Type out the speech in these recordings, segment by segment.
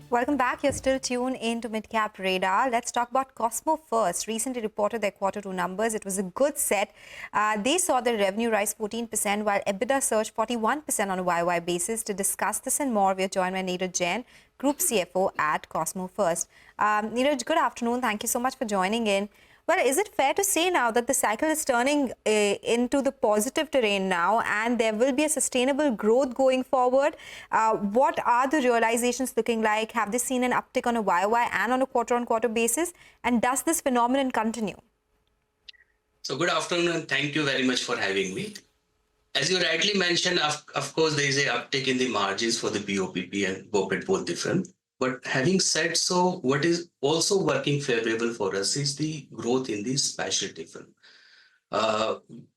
Welcome back. You're still tuned in to Midcap Radar. Let's talk about Cosmo First. Recently reported their Q2 numbers. It was a good set. They saw their revenue rise 14%, while EBITDA surged 41% on a YY basis. To discuss this and more, we are joined by Neeraj Jain, Group CFO at Cosmo First. Neeraj, good afternoon. Thank you so much for joining in. Well, is it fair to say now that the cycle is turning into the positive terrain now and there will be a sustainable growth going forward? What are the realizations looking like? Have they seen an uptick on a YY and on a quarter-on-quarter basis? And does this phenomenon continue? So good afternoon and thank you very much for having me. As you rightly mentioned, of course, there is a uptick in the margins for the BOPP and BOPET, both different. But having said so, what is also working favorable for us is the growth in the specialty film.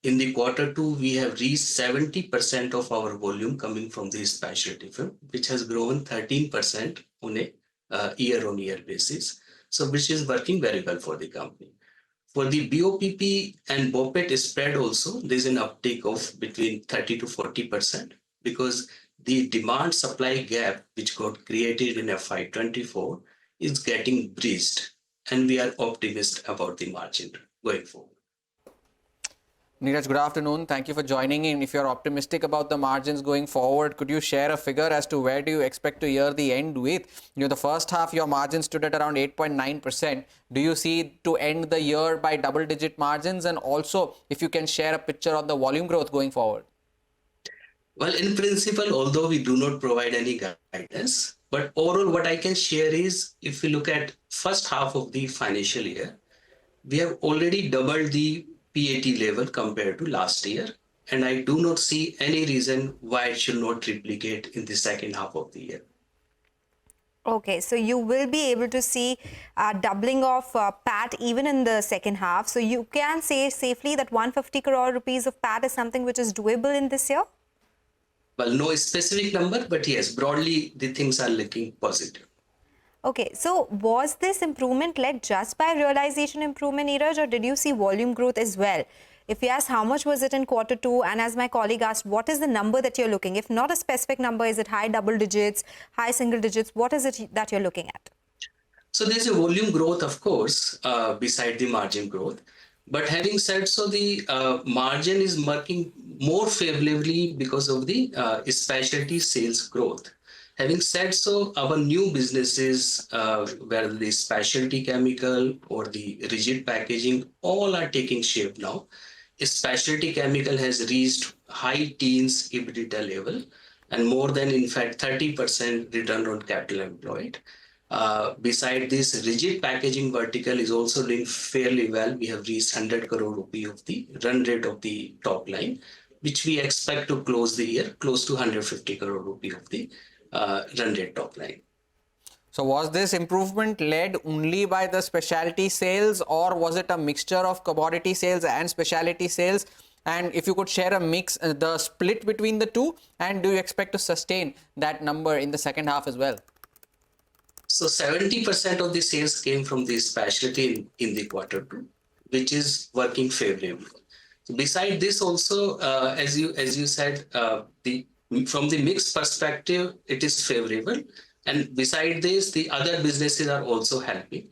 In the Q2, we have reached 70% of our volume coming from the specialty film, which has grown 13% on a year-on-year basis. So which is working very well for the company. For the BOPP and BOPET spread also, there is an uptick of between 30 to 40% because the demand-supply gap which got created in FY24 is getting bridged, and we are optimistic about the margin going forward. Neeraj, good afternoon. Thank you for joining in. If you're optimistic about the margins going forward, could you share a figure as to where do you expect to year the end with? The first half, your margins stood at around 8.9%. Do you see to end the year by double-digit margins? And also, if you can share a picture of the volume growth going forward. Well, in principle, although we do not provide any guidance, but overall what I can share is if we look at first half of the financial year, we have already doubled the PAT level compared to last year. And I do not see any reason why it should not replicate in the second half of the year. Okay, so you will be able to see doubling of PAT even in the second half. So you can say safely that 150 crore rupees of PAT is something which is doable in this year? Well, no specific number, but yes, broadly, the things are looking positive. Okay, so was this improvement led just by realization improvement, Neeraj, or did you see volume growth as well? If you ask how much was it in Q2, and as my colleague asked, what is the number that you're looking? If not a specific number, is it high double digits, high single digits? What is it that you're looking at? So there's a volume growth, of course, beside the margin growth. But having said so, the margin is working more favorably because of the specialty sales growth. Having said so, our new businesses, whether the specialty chemical or the rigid packaging, all are taking shape now. Specialty chemical has reached high teens EBITDA level and more than, in fact, 30% return on capital employed. Beside this, rigid packaging vertical is also doing fairly well. We have reached 100 crore rupee of the run rate of the top line, which we expect to close the year close to 150 crore rupee of the run rate top line. So was this improvement led only by the specialty sales, or was it a mixture of commodity sales and specialty sales? And if you could share a mix, the split between the two, and do you expect to sustain that number in the second half as well? So 70% of the sales came from the specialty in the Q2, which is working favorably. So beside this also, as you said, from the mix perspective, it is favorable. And beside this, the other businesses are also helping.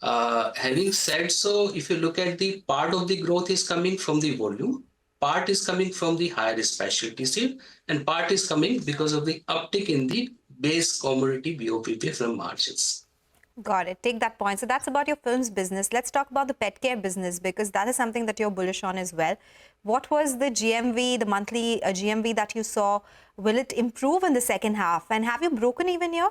Having said so, if you look at the part of the growth is coming from the volume, part is coming from the higher specialty sale, and part is coming because of the uptick in the base commodity BOPP from margins. Got it. Take that point. So that's about your films business. Let's talk about the pet care business because that is something that you're bullish on as well. What was the GMV, the monthly GMV that you saw? Will it improve in the second half? And have you broken even here?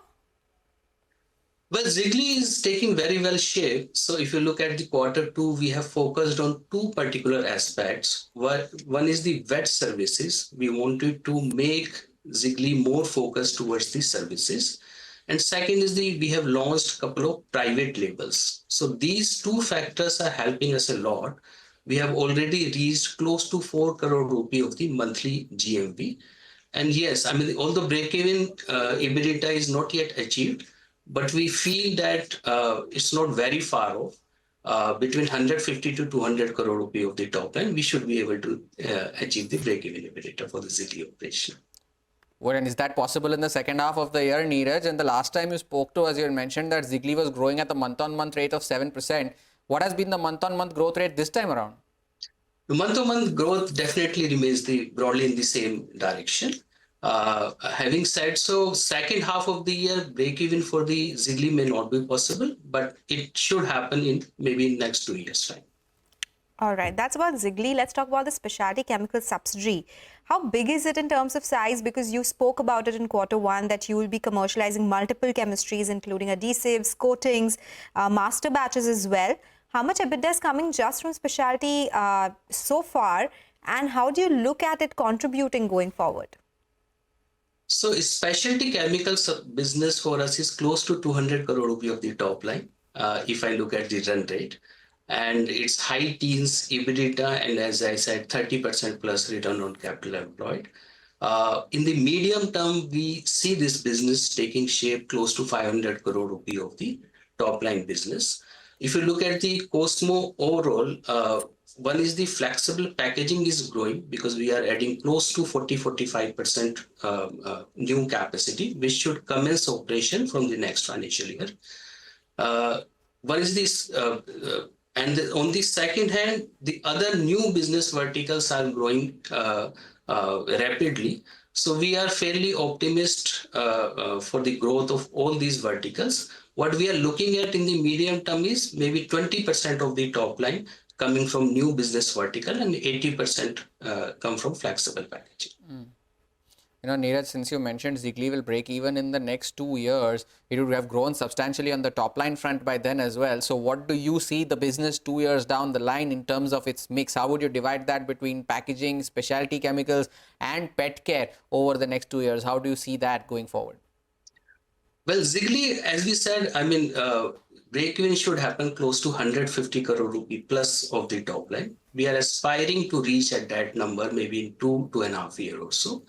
Well, Ziggly is taking very well shape. So if you look at the Q2, we have focused on two particular aspects. One is the vet services. We wanted to make Ziggly more focused towards the services. And second is we have launched a couple of private labels. So these two factors are helping us a lot. We have already reached close to 4 crore rupee of the monthly GMV. And yes, I mean, although break-even EBITDA is not yet achieved, but we feel that it's not very far off. Between 150 to 200 crore rupee of the top line, we should be able to achieve the break-even EBITDA for the Ziggly operation. Well, and is that possible in the second half of the year, Neeraj? And the last time you spoke to us, you had mentioned that Zigli was growing at the month-on-month rate of 7%. What has been the month-on-month growth rate this time around? The month-on-month growth definitely remains broadly in the same direction. Having said so, second half of the year, break-even for the Zigli may not be possible, but it should happen in maybe next 2 years' time. All right, that's about Zigli. Let's talk about the specialty chemical subsidiary. How big is it in terms of size? Because you spoke about it in Q1 that you will be commercializing multiple chemistries, including adhesives, coatings, master batches as well. How much EBITDA is coming just from specialty so far? And how do you look at it contributing going forward? So specialty chemicals business for us is close to 200 crore rupee of the top line, if I look at the run rate. And it's high teens EBITDA, and as I said, 30% plus return on capital employed. In the medium term, we see this business taking shape close to 500 crore rupee of the top line business. If you look at the Cosmo overall, one is the flexible packaging is growing because we are adding close to 40-45% new capacity, which should commence operation from the next financial year. One is this. And on the second hand, the other new business verticals are growing rapidly. So we are fairly optimistic for the growth of all these verticals. What we are looking at in the medium term is maybe 20% of the top line coming from new business vertical and 80% come from flexible packaging. Neeraj, since you mentioned Zigli will break even in the next 2 years, it would have grown substantially on the top line front by then as well. So what do you see the business 2 years down the line in terms of its mix? How would you divide that between packaging, specialty chemicals and pet care over the next 2 years? How do you see that going forward? Well, Zigli, as we said, break-even should happen close to 150 crore rupee plus of the top line. We are aspiring to reach at that number maybe in 2.5 years or so.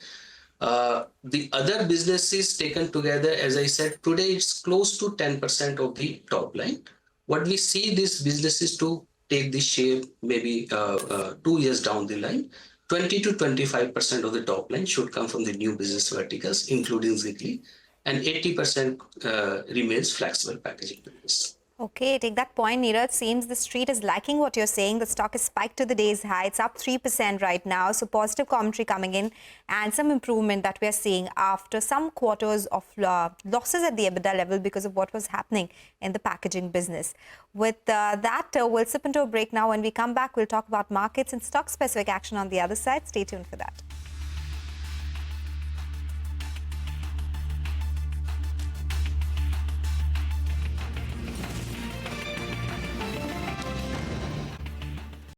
The other businesses taken together, as I said, today it's close to 10% of the top line. What we see these businesses to take the shape maybe 2 years down the line, 20 to 25% of the top line should come from the new business verticals, including Zigli, and 80% remains flexible packaging business. Okay, take that point, Neeraj. Seems the street is liking what you're saying. The stock is spiked to the day's high. It's up 3% right now. So positive commentary coming in and some improvement that we're seeing after some quarters of losses at the EBITDA level because of what was happening in the packaging business. With that, we'll slip into a break now. When we come back, we'll talk about markets and stock-specific action on the other side. Stay tuned for that.